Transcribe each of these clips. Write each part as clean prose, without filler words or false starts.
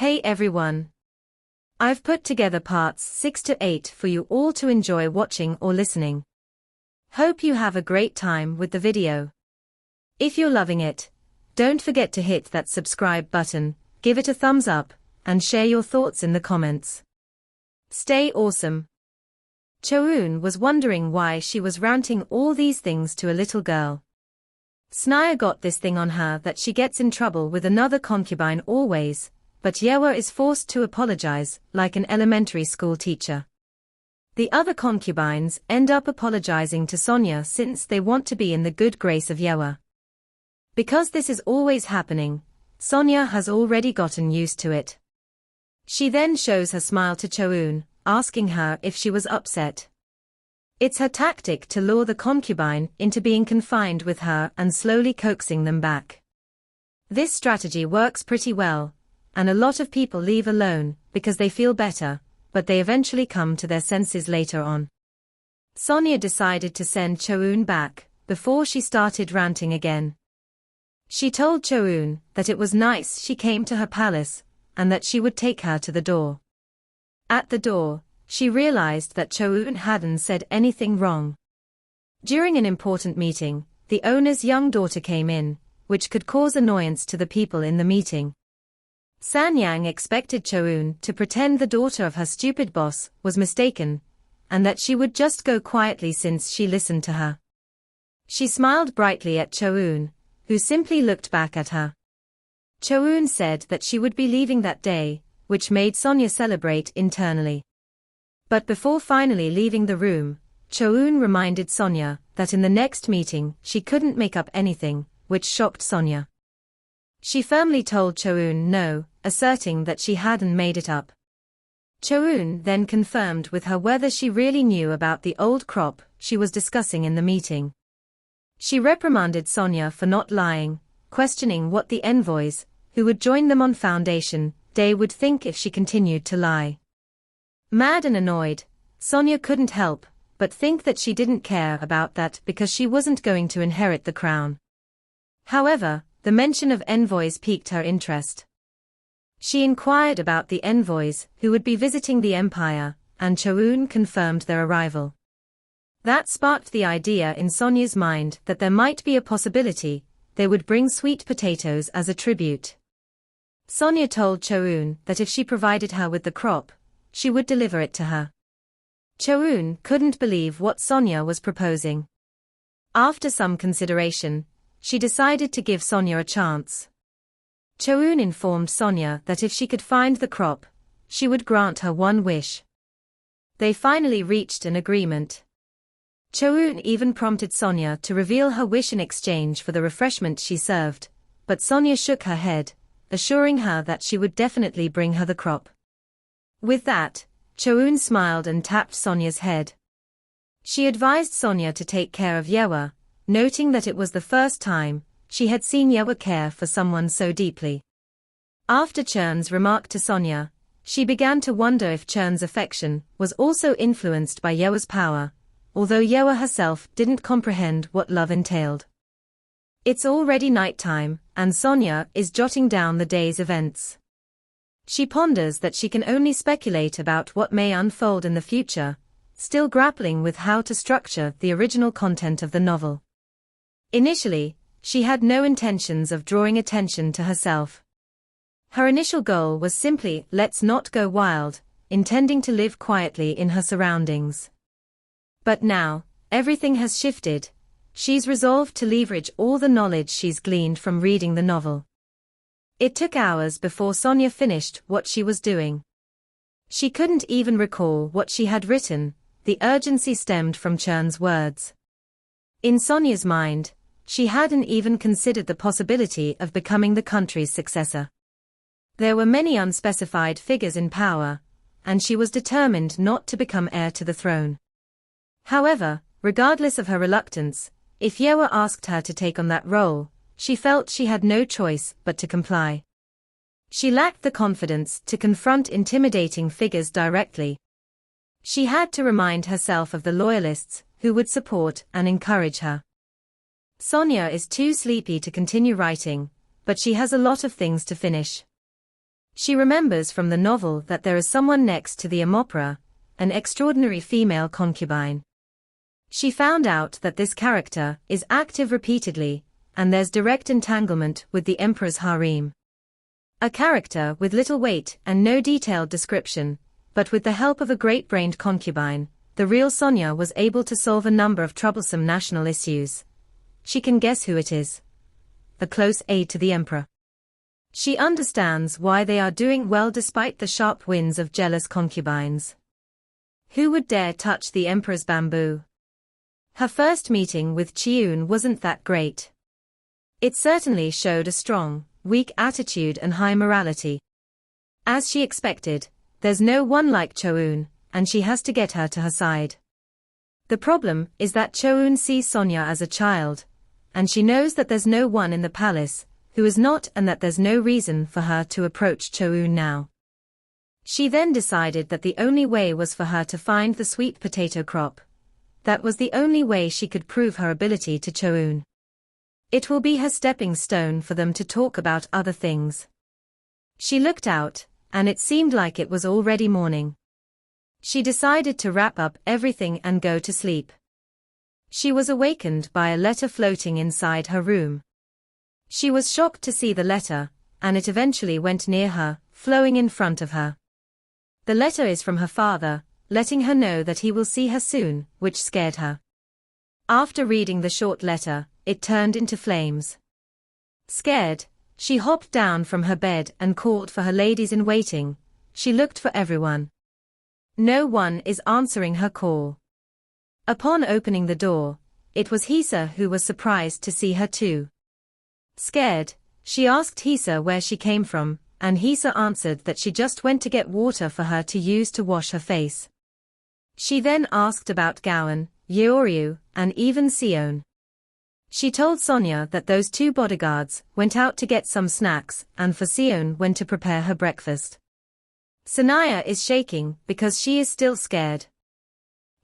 Hey everyone! I've put together parts 6 to 8 for you all to enjoy watching or listening. Hope you have a great time with the video. If you're loving it, don't forget to hit that subscribe button, give it a thumbs up, and share your thoughts in the comments. Stay awesome! Choun was wondering why she was ranting all these things to a little girl. Snaya got this thing on her that she gets in trouble with another concubine always, but Yewa is forced to apologize, like an elementary school teacher. The other concubines end up apologizing to Sonia since they want to be in the good grace of Yewa. Because this is always happening, Sonia has already gotten used to it. She then shows her smile to Choun, asking her if she was upset. It's her tactic to lure the concubine into being confined with her and slowly coaxing them back. This strategy works pretty well, and a lot of people leave alone because they feel better, but they eventually come to their senses later on. Sonia decided to send Choun back before she started ranting again. She told Choun that it was nice she came to her palace and that she would take her to the door. At the door, she realized that Choun hadn't said anything wrong. During an important meeting, the owner's young daughter came in, which could cause annoyance to the people in the meeting. Sanyang expected Choun to pretend the daughter of her stupid boss was mistaken, and that she would just go quietly since she listened to her. She smiled brightly at Choun, who simply looked back at her. Choun said that she would be leaving that day, which made Sonia celebrate internally. But before finally leaving the room, Choun reminded Sonia that in the next meeting she couldn't make up anything, which shocked Sonia. She firmly told Choun no, asserting that she hadn't made it up. Choun then confirmed with her whether she really knew about the old crop she was discussing in the meeting. She reprimanded Sonia for not lying, questioning what the envoys, who would join them on Foundation Day, would think if she continued to lie. Mad and annoyed, Sonia couldn't help but think that she didn't care about that because she wasn't going to inherit the crown. However, the mention of envoys piqued her interest. She inquired about the envoys who would be visiting the empire, and Choun confirmed their arrival. That sparked the idea in Sonia's mind that there might be a possibility they would bring sweet potatoes as a tribute. Sonia told Choun that if she provided her with the crop, she would deliver it to her. Choun couldn't believe what Sonia was proposing. After some consideration, she decided to give Sonia a chance. Choun informed Sonia that if she could find the crop, she would grant her one wish. They finally reached an agreement. Choun even prompted Sonia to reveal her wish in exchange for the refreshment she served, but Sonia shook her head, assuring her that she would definitely bring her the crop. With that, Choun smiled and tapped Sonia's head. She advised Sonia to take care of Yewa, noting that it was the first time she had seen Yewa care for someone so deeply. After Churn's remark to Sonia, she began to wonder if Churn's affection was also influenced by Yewa's power, although Yewa herself didn't comprehend what love entailed. It's already nighttime, and Sonia is jotting down the day's events. She ponders that she can only speculate about what may unfold in the future, still grappling with how to structure the original content of the novel. Initially, she had no intentions of drawing attention to herself. Her initial goal was simply, let's not go wild, intending to live quietly in her surroundings. But now, everything has shifted. She's resolved to leverage all the knowledge she's gleaned from reading the novel. It took hours before Sonia finished what she was doing. She couldn't even recall what she had written, the urgency stemmed from Churn's words. In Sonia's mind, she hadn't even considered the possibility of becoming the country's successor. There were many unspecified figures in power, and she was determined not to become heir to the throne. However, regardless of her reluctance, if Yewa asked her to take on that role, she felt she had no choice but to comply. She lacked the confidence to confront intimidating figures directly. She had to remind herself of the loyalists who would support and encourage her. Sonia is too sleepy to continue writing, but she has a lot of things to finish. She remembers from the novel that there is someone next to the Emperor, an extraordinary female concubine. She found out that this character is active repeatedly, and there's direct entanglement with the Emperor's harem. A character with little weight and no detailed description, but with the help of a great-brained concubine, the real Sonia was able to solve a number of troublesome national issues. She can guess who it is. A close aide to the Emperor. She understands why they are doing well despite the sharp winds of jealous concubines. Who would dare touch the Emperor's bamboo? Her first meeting with Chiun wasn't that great. It certainly showed a strong, weak attitude and high morality. As she expected, there's no one like Choun, and she has to get her to her side. The problem is that Choun sees Sonia as a child, and she knows that there's no one in the palace who is not, and that there's no reason for her to approach Choun now. She then decided that the only way was for her to find the sweet potato crop. That was the only way she could prove her ability to Choun. It will be her stepping stone for them to talk about other things. She looked out, and it seemed like it was already morning. She decided to wrap up everything and go to sleep. She was awakened by a letter floating inside her room. She was shocked to see the letter, and it eventually went near her, flowing in front of her. The letter is from her father, letting her know that he will see her soon, which scared her. After reading the short letter, it turned into flames. Scared, she hopped down from her bed and called for her ladies-in-waiting. She looked for everyone. No one is answering her call. Upon opening the door, it was Hisa who was surprised to see her too. Scared, she asked Hisa where she came from, and Hisa answered that she just went to get water for her to use to wash her face. She then asked about Gowan, Yeoryu, and even Sion. She told Sonia that those two bodyguards went out to get some snacks, and for Sion went to prepare her breakfast. Sanaya is shaking because she is still scared.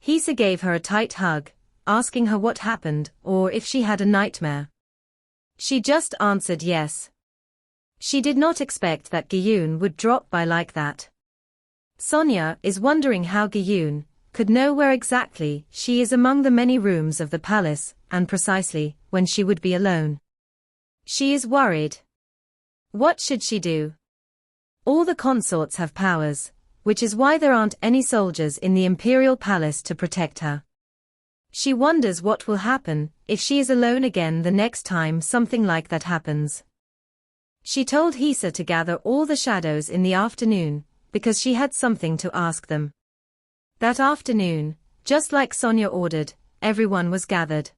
Hisa gave her a tight hug, asking her what happened or if she had a nightmare. She just answered yes. She did not expect that Gyun would drop by like that. Sonia is wondering how Gyun could know where exactly she is among the many rooms of the palace, and precisely when she would be alone. She is worried. What should she do? All the consorts have powers, which is why there aren't any soldiers in the imperial palace to protect her. She wonders what will happen if she is alone again the next time something like that happens. She told Hisa to gather all the shadows in the afternoon, because she had something to ask them. That afternoon, just like Sonia ordered, everyone was gathered.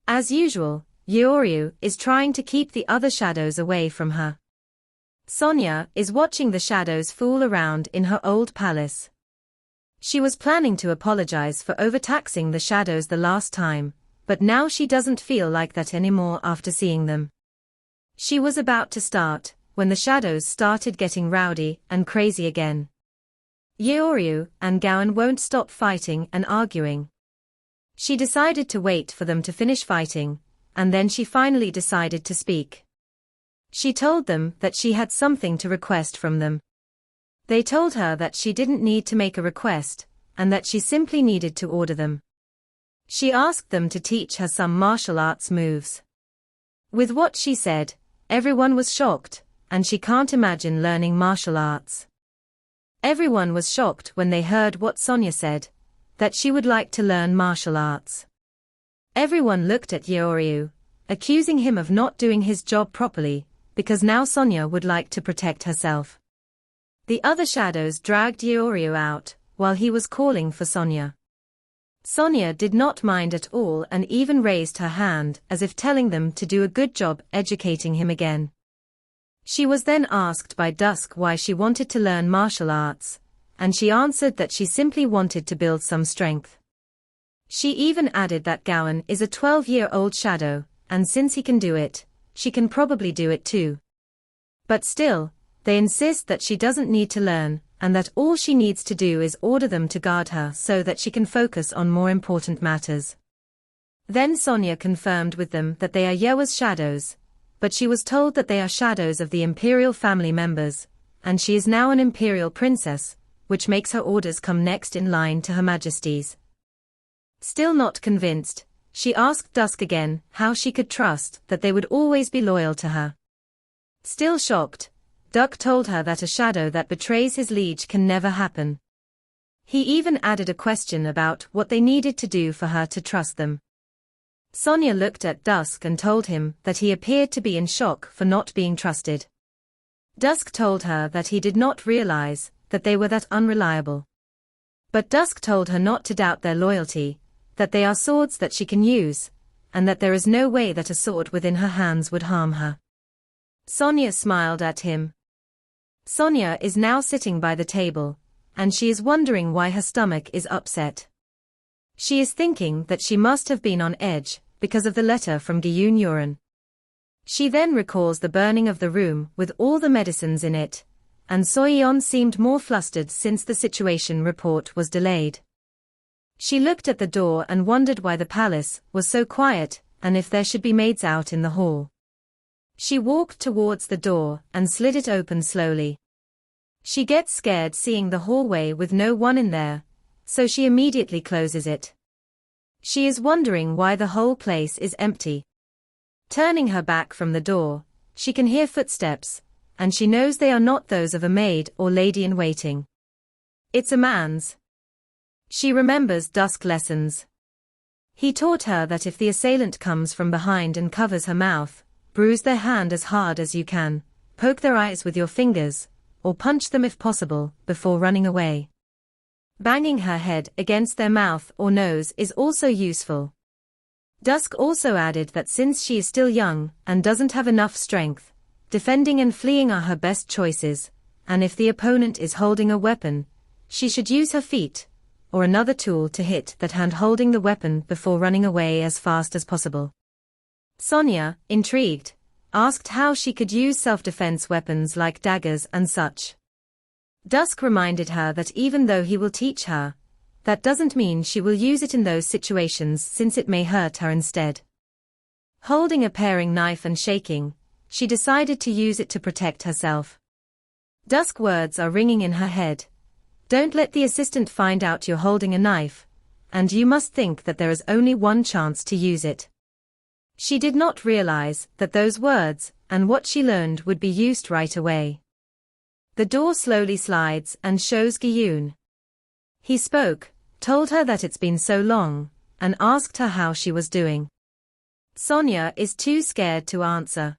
As usual, Yeoryu is trying to keep the other shadows away from her. Sonia is watching the shadows fool around in her old palace. She was planning to apologize for overtaxing the shadows the last time, but now she doesn't feel like that anymore after seeing them. She was about to start, when the shadows started getting rowdy and crazy again. Yeoryu and Gowan won't stop fighting and arguing. She decided to wait for them to finish fighting, and then she finally decided to speak. She told them that she had something to request from them. They told her that she didn't need to make a request, and that she simply needed to order them. She asked them to teach her some martial arts moves. With what she said, everyone was shocked, and she can't imagine learning martial arts. Everyone was shocked when they heard what Sonia said, that she would like to learn martial arts. Everyone looked at Yeoryu, accusing him of not doing his job properly, because now Sonia would like to protect herself. The other shadows dragged Yeoryu out, while he was calling for Sonia. Sonia did not mind at all and even raised her hand as if telling them to do a good job educating him again. She was then asked by Dusk why she wanted to learn martial arts, and she answered that she simply wanted to build some strength. She even added that Gowan is a 12-year-old shadow, and since he can do it, she can probably do it too. But still, they insist that she doesn't need to learn, and that all she needs to do is order them to guard her so that she can focus on more important matters. Then Sonia confirmed with them that they are Yewa's shadows, but she was told that they are shadows of the imperial family members, and she is now an imperial princess, which makes her orders come next in line to Her Majesty's. Still not convinced, she asked Dusk again how she could trust that they would always be loyal to her. Still shocked, Dusk told her that a shadow that betrays his liege can never happen. He even added a question about what they needed to do for her to trust them. Sonia looked at Dusk and told him that he appeared to be in shock for not being trusted. Dusk told her that he did not realize that they were that unreliable. But Dusk told her not to doubt their loyalty, that they are swords that she can use, and that there is no way that a sword within her hands would harm her. Sonia smiled at him. Sonia is now sitting by the table, and she is wondering why her stomach is upset. She is thinking that she must have been on edge because of the letter from Gyun Yuren. She then recalls the burning of the room with all the medicines in it, and Soyeon seemed more flustered since the situation report was delayed. She looked at the door and wondered why the palace was so quiet and if there should be maids out in the hall. She walked towards the door and slid it open slowly. She gets scared seeing the hallway with no one in there, so she immediately closes it. She is wondering why the whole place is empty. Turning her back from the door, she can hear footsteps, and she knows they are not those of a maid or lady-in-waiting. It's a man's. She remembers Dusk lessons. He taught her that if the assailant comes from behind and covers her mouth, bruise their hand as hard as you can, poke their eyes with your fingers, or punch them if possible, before running away. Banging her head against their mouth or nose is also useful. Dusk also added that since she is still young and doesn't have enough strength, defending and fleeing are her best choices, and if the opponent is holding a weapon, she should use her feet, or another tool to hit that hand holding the weapon before running away as fast as possible. Sonia, intrigued, asked how she could use self-defense weapons like daggers and such. Dusk reminded her that even though he will teach her, that doesn't mean she will use it in those situations since it may hurt her instead. Holding a paring knife and shaking, she decided to use it to protect herself. Dusk words are ringing in her head. Don't let the assistant find out you're holding a knife, and you must think that there is only one chance to use it. She did not realize that those words, and what she learned would be used right away. The door slowly slides and shows Gyun. He spoke, told her that it's been so long, and asked her how she was doing. Sonia is too scared to answer.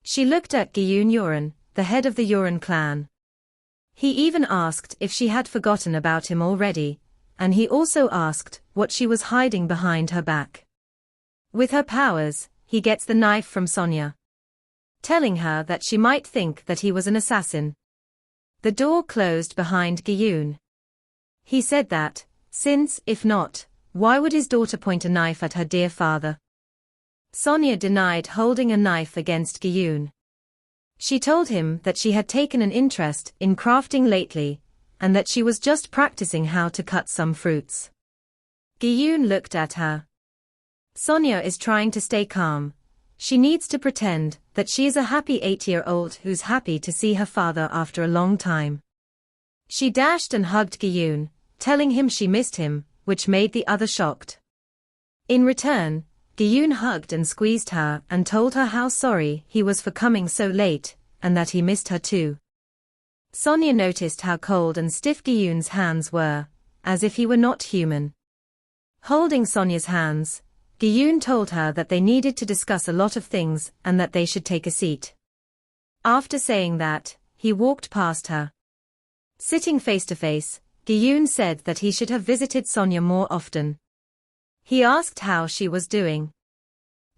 She looked at Gyun Yuren, the head of the Yuren clan. He even asked if she had forgotten about him already, and he also asked what she was hiding behind her back. With her powers, he gets the knife from Sonia, telling her that she might think that he was an assassin. The door closed behind Gyun. He said that, since, if not, why would his daughter point a knife at her dear father? Sonia denied holding a knife against Gyun. She told him that she had taken an interest in crafting lately, and that she was just practicing how to cut some fruits. Gyun looked at her. Sonia is trying to stay calm. She needs to pretend that she is a happy 8-year-old who's happy to see her father after a long time. She dashed and hugged Gyun, telling him she missed him, which made the other shocked. In return, Gyun hugged and squeezed her and told her how sorry he was for coming so late, and that he missed her too. Sonia noticed how cold and stiff Gyun's hands were, as if he were not human. Holding Sonia's hands, Gyun told her that they needed to discuss a lot of things and that they should take a seat. After saying that, he walked past her. Sitting face to face, Gyun said that he should have visited Sonia more often. He asked how she was doing.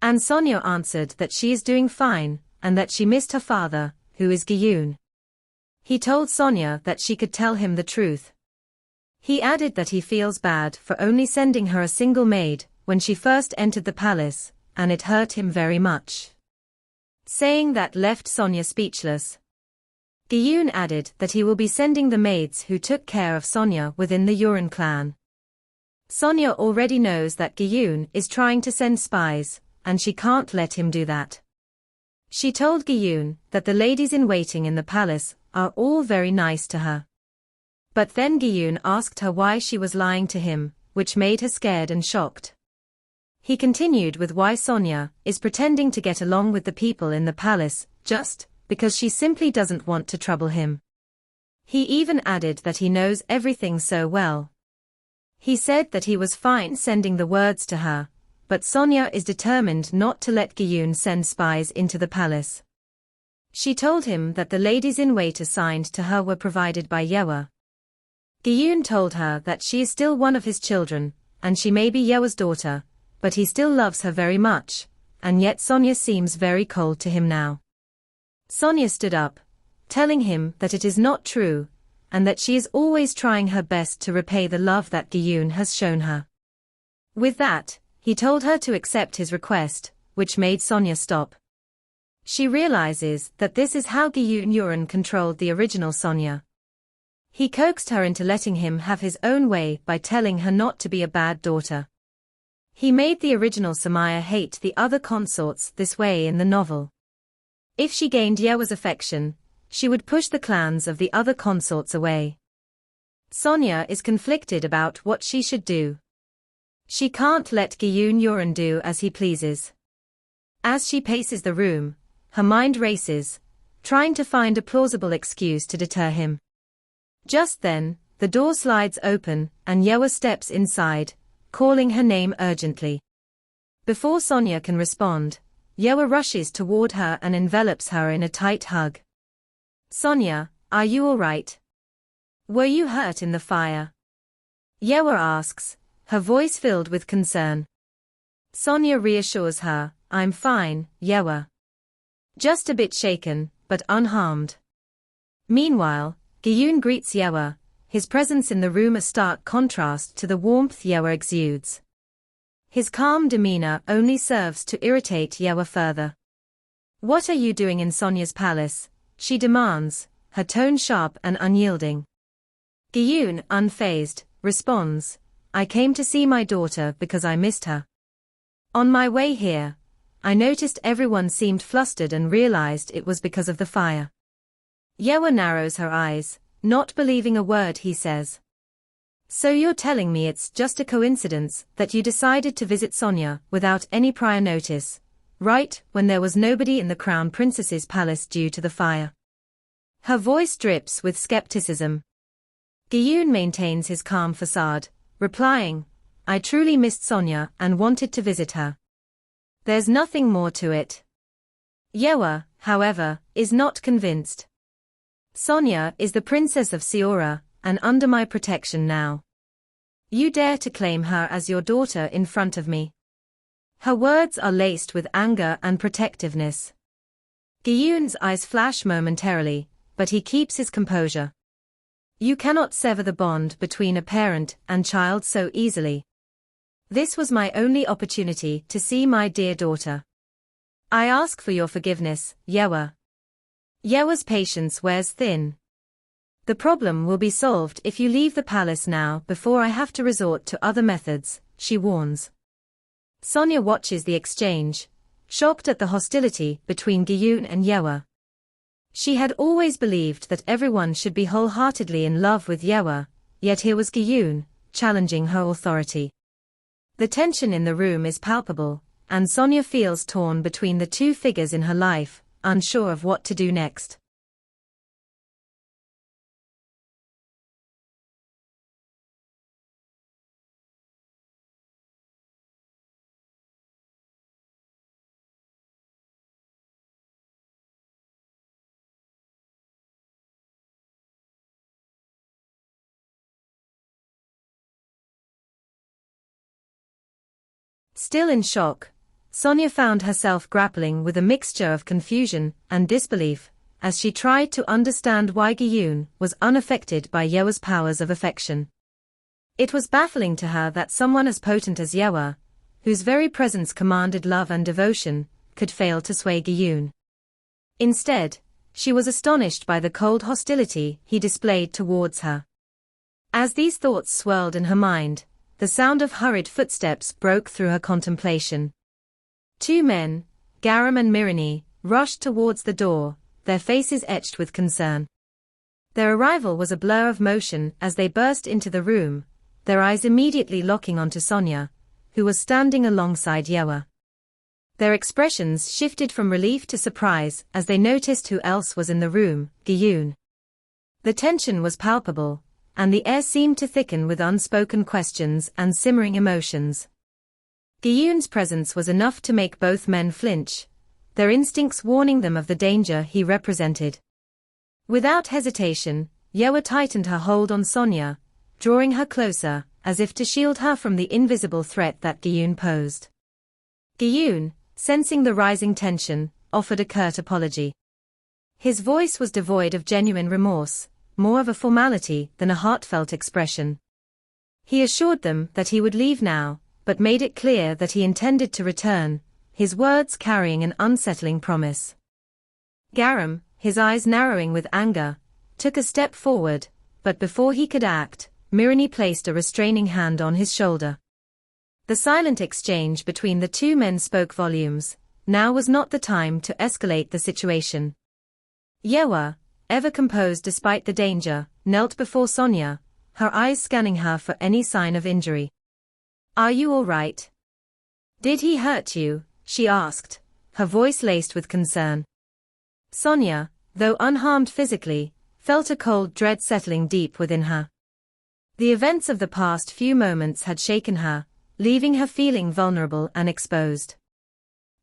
And Sonia answered that she is doing fine, and that she missed her father, who is Gyun. He told Sonia that she could tell him the truth. He added that he feels bad for only sending her a single maid when she first entered the palace, and it hurt him very much. Saying that left Sonia speechless. Gyun added that he will be sending the maids who took care of Sonia within the Yuren clan. Sonia already knows that Gyun is trying to send spies, and she can't let him do that. She told Gyun that the ladies-in-waiting in the palace are all very nice to her. But then Gi-yoon asked her why she was lying to him, which made her scared and shocked. He continued with why Sonya is pretending to get along with the people in the palace, just because she simply doesn't want to trouble him. He even added that he knows everything so well. He said that he was fine sending the words to her, but Sonya is determined not to let Gi-yoon send spies into the palace. She told him that the ladies-in-wait assigned to her were provided by Yewa. Gi-yoon told her that she is still one of his children, and she may be Yewa's daughter, but he still loves her very much, and yet Sonya seems very cold to him now. Sonya stood up, telling him that it is not true, and that she is always trying her best to repay the love that Gi-yoon has shown her. With that, he told her to accept his request, which made Sonya stop. She realizes that this is how Gi-yoon controlled the original Sonya. He coaxed her into letting him have his own way by telling her not to be a bad daughter. He made the original Samaya hate the other consorts this way in the novel. If she gained Yewa's affection, she would push the clans of the other consorts away. Sonya is conflicted about what she should do. She can't let Gi-yoon do as he pleases. As she paces the room, her mind races, trying to find a plausible excuse to deter him. Just then, the door slides open and Yewa steps inside, calling her name urgently. Before Sonya can respond, Yewa rushes toward her and envelops her in a tight hug. "Sonya, are you all right? Were you hurt in the fire?" Yewa asks, her voice filled with concern. Sonya reassures her, "I'm fine, Yewa. Just a bit shaken, but unharmed." Meanwhile, Gi-yoon greets Yewa, his presence in the room a stark contrast to the warmth Yewa exudes. His calm demeanor only serves to irritate Yewa further. "What are you doing in Sonya's palace?" she demands, her tone sharp and unyielding. Gi-yoon, unfazed, responds, "I came to see my daughter because I missed her. On my way here, I noticed everyone seemed flustered and realized it was because of the fire." Yewa narrows her eyes, not believing a word he says. "So you're telling me it's just a coincidence that you decided to visit Sonya without any prior notice, right when there was nobody in the Crown Princess's palace due to the fire?" Her voice drips with skepticism. Gi-yoon maintains his calm facade, replying, "I truly missed Sonya and wanted to visit her. There's nothing more to it." Yewa, however, is not convinced. "Sonya is the princess of Seora, and under my protection now. You dare to claim her as your daughter in front of me?" Her words are laced with anger and protectiveness. Gi-yoon's eyes flash momentarily, but he keeps his composure. "You cannot sever the bond between a parent and child so easily. This was my only opportunity to see my dear daughter. I ask for your forgiveness, Yewa." Yewa's patience wears thin. "The problem will be solved if you leave the palace now before I have to resort to other methods," she warns. Sonya watches the exchange, shocked at the hostility between Gi-yoon and Yewa. She had always believed that everyone should be wholeheartedly in love with Yewa, yet here was Gi-yoon, challenging her authority. The tension in the room is palpable, and Sonya feels torn between the two figures in her life, unsure of what to do next. Still in shock, Sonya found herself grappling with a mixture of confusion and disbelief, as she tried to understand why Gi-yoon was unaffected by Yewa's powers of affection. It was baffling to her that someone as potent as Yewa, whose very presence commanded love and devotion, could fail to sway Gi-yoon. Instead, she was astonished by the cold hostility he displayed towards her. As these thoughts swirled in her mind, the sound of hurried footsteps broke through her contemplation. Two men, Garam and Mirini, rushed towards the door, their faces etched with concern. Their arrival was a blur of motion as they burst into the room, their eyes immediately locking onto Sonia, who was standing alongside Yewa. Their expressions shifted from relief to surprise as they noticed who else was in the room, Gyun. The tension was palpable, and the air seemed to thicken with unspoken questions and simmering emotions. Gyun's presence was enough to make both men flinch, their instincts warning them of the danger he represented. Without hesitation, Yewa tightened her hold on Sonia, drawing her closer, as if to shield her from the invisible threat that Gyun posed. Gyun, sensing the rising tension, offered a curt apology. His voice was devoid of genuine remorse, more of a formality than a heartfelt expression. He assured them that he would leave now, but made it clear that he intended to return, his words carrying an unsettling promise. Garam, his eyes narrowing with anger, took a step forward, but before he could act, Mirani placed a restraining hand on his shoulder. The silent exchange between the two men spoke volumes. Now was not the time to escalate the situation. Yewa, ever composed despite the danger, knelt before Sonia, her eyes scanning her for any sign of injury. "Are you all right? Did he hurt you?" she asked, her voice laced with concern. Sonia, though unharmed physically, felt a cold dread settling deep within her. The events of the past few moments had shaken her, leaving her feeling vulnerable and exposed.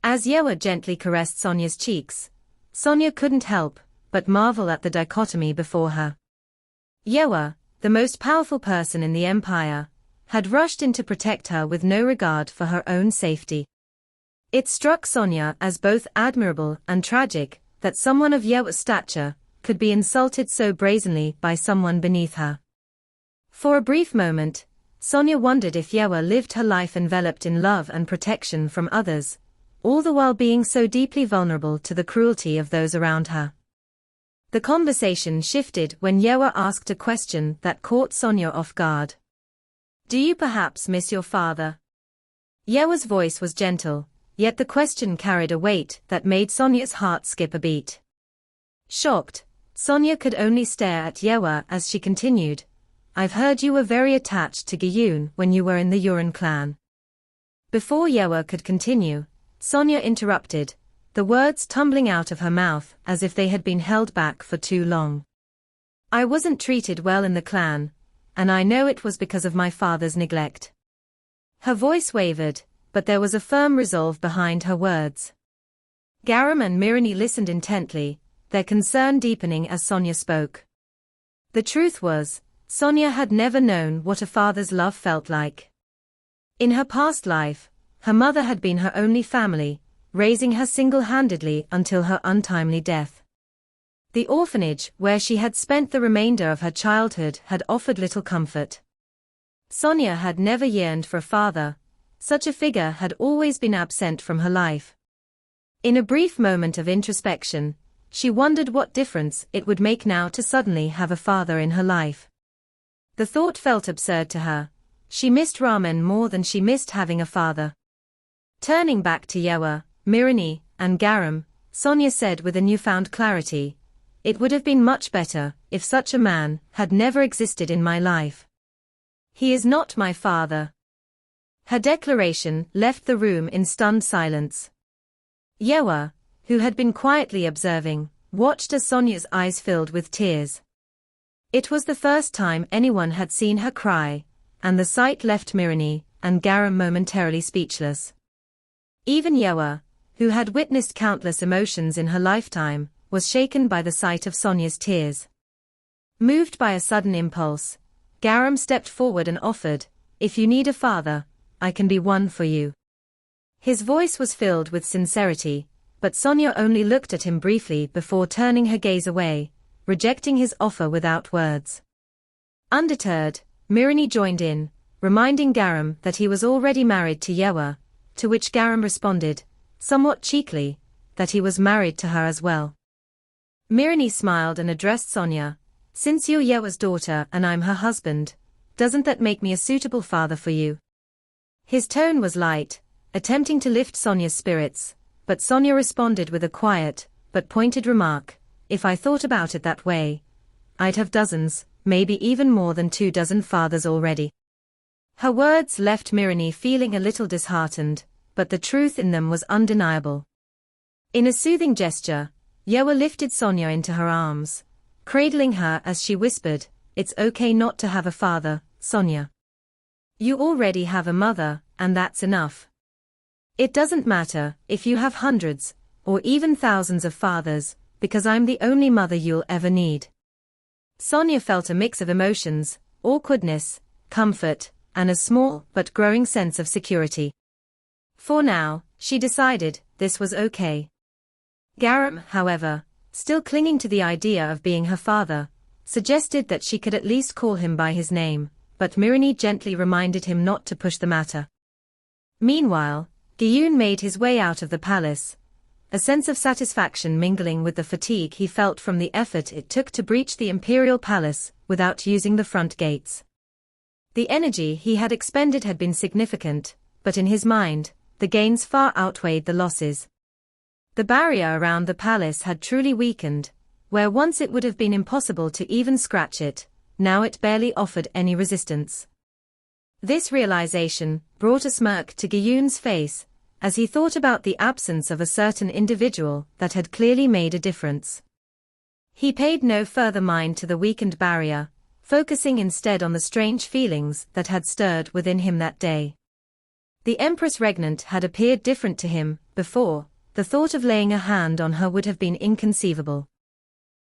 As Yewa gently caressed Sonia's cheeks, Sonia couldn't help but marvel at the dichotomy before her. Yewa, the most powerful person in the empire, had rushed in to protect her with no regard for her own safety. It struck Sonia as both admirable and tragic that someone of Yewa's stature could be insulted so brazenly by someone beneath her. For a brief moment, Sonia wondered if Yewa lived her life enveloped in love and protection from others, all the while being so deeply vulnerable to the cruelty of those around her. The conversation shifted when Yewa asked a question that caught Sonia off guard. "Do you perhaps miss your father?" Yewa's voice was gentle, yet the question carried a weight that made Sonia's heart skip a beat. Shocked, Sonia could only stare at Yewa as she continued, "I've heard you were very attached to Gyun when you were in the Yuran clan." Before Yewa could continue, Sonia interrupted, the words tumbling out of her mouth as if they had been held back for too long. "I wasn't treated well in the clan, and I know it was because of my father's neglect." Her voice wavered, but there was a firm resolve behind her words. Garam and Mirani listened intently, their concern deepening as Sonia spoke. The truth was, Sonia had never known what a father's love felt like. In her past life, her mother had been her only family, raising her single-handedly until her untimely death. The orphanage where she had spent the remainder of her childhood had offered little comfort. Sonia had never yearned for a father, such a figure had always been absent from her life. In a brief moment of introspection, she wondered what difference it would make now to suddenly have a father in her life. The thought felt absurd to her. She missed ramen more than she missed having a father. Turning back to Yewa, Mirani, and Garam, Sonia said with a newfound clarity, "It would have been much better if such a man had never existed in my life. He is not my father." Her declaration left the room in stunned silence. Yewa, who had been quietly observing, watched as Sonia's eyes filled with tears. It was the first time anyone had seen her cry, and the sight left Mirani and Garam momentarily speechless. Even Yewa, who had witnessed countless emotions in her lifetime, was shaken by the sight of Sonia's tears. Moved by a sudden impulse, Garam stepped forward and offered, "If you need a father, I can be one for you." His voice was filled with sincerity, but Sonia only looked at him briefly before turning her gaze away, rejecting his offer without words. Undeterred, Mirani joined in, reminding Garam that he was already married to Yewa, to which Garam responded, somewhat cheekily, that he was married to her as well. Mirani smiled and addressed Sonia, "Since you're Yewa's daughter and I'm her husband, doesn't that make me a suitable father for you?" His tone was light, attempting to lift Sonia's spirits, but Sonia responded with a quiet, but pointed remark, "If I thought about it that way, I'd have dozens, maybe even more than 24 fathers already. Her words left Mirani feeling a little disheartened, but the truth in them was undeniable. In a soothing gesture, Yewa lifted Sonia into her arms, cradling her as she whispered, "It's okay not to have a father, Sonia. You already have a mother, and that's enough. It doesn't matter if you have hundreds, or even thousands of fathers, because I'm the only mother you'll ever need." Sonia felt a mix of emotions, awkwardness, comfort, and a small but growing sense of security. For now, she decided, this was okay. Garam, however, still clinging to the idea of being her father, suggested that she could at least call him by his name, but Mirani gently reminded him not to push the matter. Meanwhile, Gyun made his way out of the palace, a sense of satisfaction mingling with the fatigue he felt from the effort it took to breach the imperial palace without using the front gates. The energy he had expended had been significant, but in his mind, the gains far outweighed the losses. The barrier around the palace had truly weakened, where once it would have been impossible to even scratch it, now it barely offered any resistance. This realization brought a smirk to Gyun's face, as he thought about the absence of a certain individual that had clearly made a difference. He paid no further mind to the weakened barrier, focusing instead on the strange feelings that had stirred within him that day. The Empress Regnant had appeared different to him before. The thought of laying a hand on her would have been inconceivable.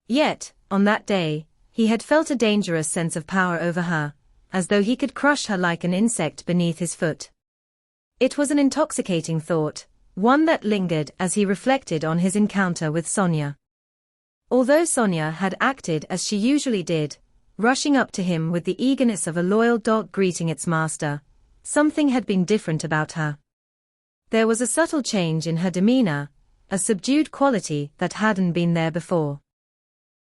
Yet, on that day, he had felt a dangerous sense of power over her, as though he could crush her like an insect beneath his foot. It was an intoxicating thought, one that lingered as he reflected on his encounter with Sonia. Although Sonia had acted as she usually did, rushing up to him with the eagerness of a loyal dog greeting its master, something had been different about her. There was a subtle change in her demeanor, a subdued quality that hadn't been there before.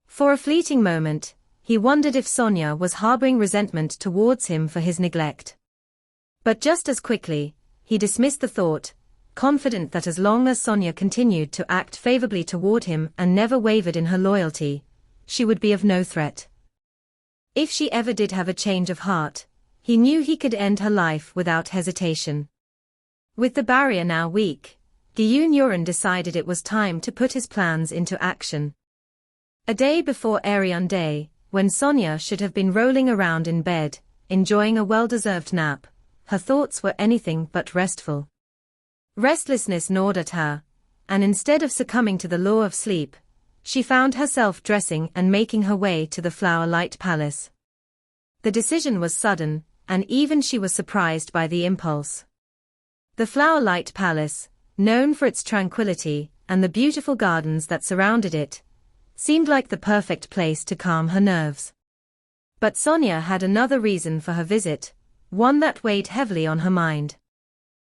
For a fleeting moment, he wondered if Sonia was harboring resentment towards him for his neglect. But just as quickly, he dismissed the thought, confident that as long as Sonia continued to act favorably toward him and never wavered in her loyalty, she would be of no threat. If she ever did have a change of heart, he knew he could end her life without hesitation. With the barrier now weak, Gyun Yuren decided it was time to put his plans into action. A day before Arian Day, when Sonia should have been rolling around in bed, enjoying a well-deserved nap, her thoughts were anything but restful. Restlessness gnawed at her, and instead of succumbing to the law of sleep, she found herself dressing and making her way to the Flower Light Palace. The decision was sudden, and even she was surprised by the impulse. The Flower Light Palace, known for its tranquility and the beautiful gardens that surrounded it, seemed like the perfect place to calm her nerves. But Sonia had another reason for her visit, one that weighed heavily on her mind.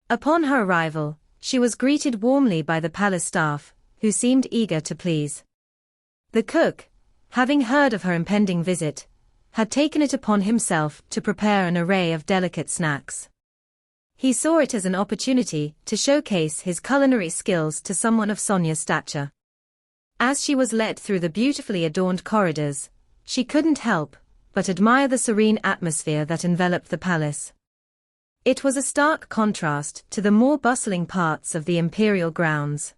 Upon her arrival, she was greeted warmly by the palace staff, who seemed eager to please. The cook, having heard of her impending visit, had taken it upon himself to prepare an array of delicate snacks. He saw it as an opportunity to showcase his culinary skills to someone of Sonia's stature. As she was led through the beautifully adorned corridors, she couldn't help but admire the serene atmosphere that enveloped the palace. It was a stark contrast to the more bustling parts of the imperial grounds.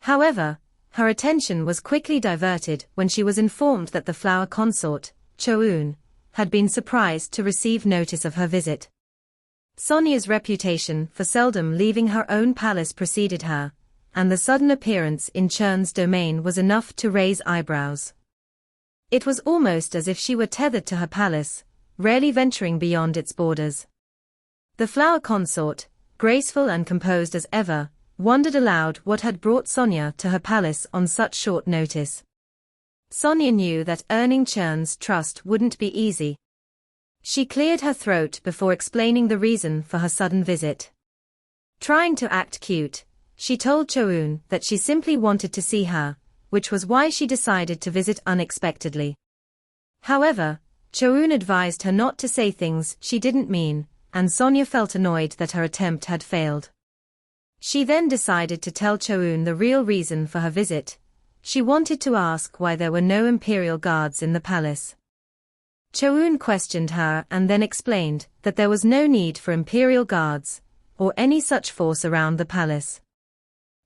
However, her attention was quickly diverted when she was informed that the flower consort, Choun, had been surprised to receive notice of her visit. Sonia's reputation for seldom leaving her own palace preceded her, and the sudden appearance in Churn's domain was enough to raise eyebrows. It was almost as if she were tethered to her palace, rarely venturing beyond its borders. The flower consort, graceful and composed as ever, wondered aloud what had brought Sonia to her palace on such short notice. Sonia knew that earning Churn's trust wouldn't be easy. She cleared her throat before explaining the reason for her sudden visit. Trying to act cute, she told Choun that she simply wanted to see her, which was why she decided to visit unexpectedly. However, Choun advised her not to say things she didn't mean, and Sonia felt annoyed that her attempt had failed. She then decided to tell Choun the real reason for her visit, she wanted to ask why there were no imperial guards in the palace. Cho-eun questioned her and then explained that there was no need for imperial guards, or any such force around the palace.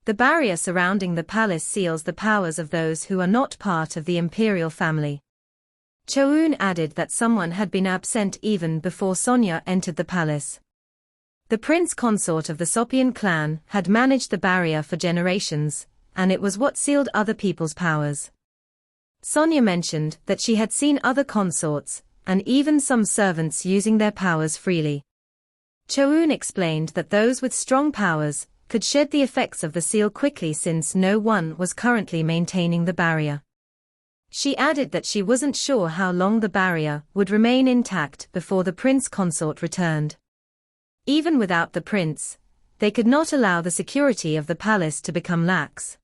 The barrier surrounding the palace seals the powers of those who are not part of the imperial family. Cho-eun added that someone had been absent even before Sonia entered the palace. The prince consort of the Sopian clan had managed the barrier for generations, and it was what sealed other people's powers. Sonia mentioned that she had seen other consorts, and even some servants using their powers freely. Cho-eun explained that those with strong powers could shed the effects of the seal quickly since no one was currently maintaining the barrier. She added that she wasn't sure how long the barrier would remain intact before the prince consort returned. Even without the prince, they could not allow the security of the palace to become lax.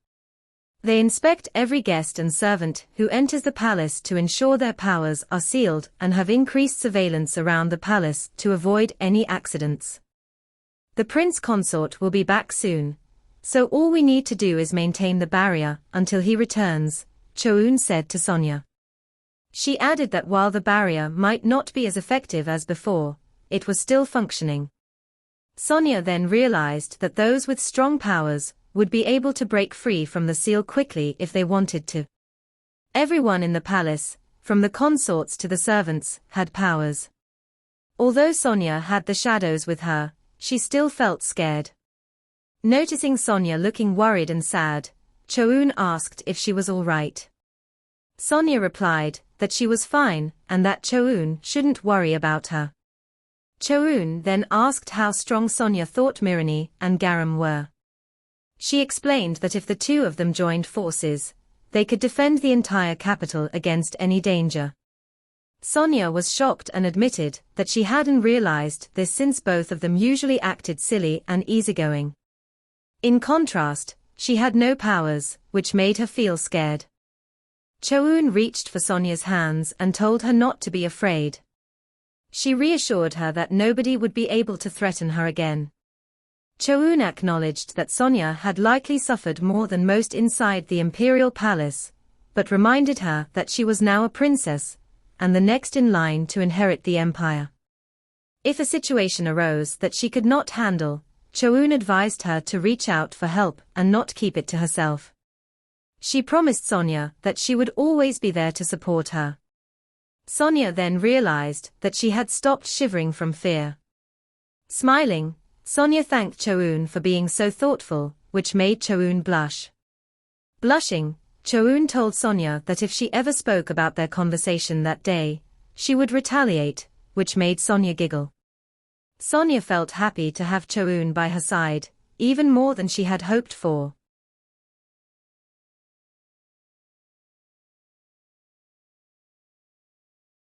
They inspect every guest and servant who enters the palace to ensure their powers are sealed and have increased surveillance around the palace to avoid any accidents. The prince consort will be back soon, so all we need to do is maintain the barrier until he returns, Cho-eun said to Sonia. She added that while the barrier might not be as effective as before, it was still functioning. Sonia then realized that those with strong powers would be able to break free from the seal quickly if they wanted to. Everyone in the palace, from the consorts to the servants, had powers. Although Sonia had the shadows with her, she still felt scared. Noticing Sonia looking worried and sad, Cho-eun asked if she was all right. Sonia replied that she was fine and that Cho-eun shouldn't worry about her. Cho-eun then asked how strong Sonia thought Mirani and Garam were. She explained that if the two of them joined forces, they could defend the entire capital against any danger. Sonia was shocked and admitted that she hadn't realized this since both of them usually acted silly and easygoing. In contrast, she had no powers, which made her feel scared. Cho-eun reached for Sonia's hands and told her not to be afraid. She reassured her that nobody would be able to threaten her again. Cho-eun acknowledged that Sonia had likely suffered more than most inside the imperial palace, but reminded her that she was now a princess, and the next in line to inherit the empire. If a situation arose that she could not handle, Cho-eun advised her to reach out for help and not keep it to herself. She promised Sonia that she would always be there to support her. Sonia then realized that she had stopped shivering from fear. Smiling, Sonia thanked Cho-eun for being so thoughtful, which made Cho-eun blush. Blushing, Cho-eun told Sonia that if she ever spoke about their conversation that day, she would retaliate, which made Sonia giggle. Sonia felt happy to have Cho-eun by her side, even more than she had hoped for.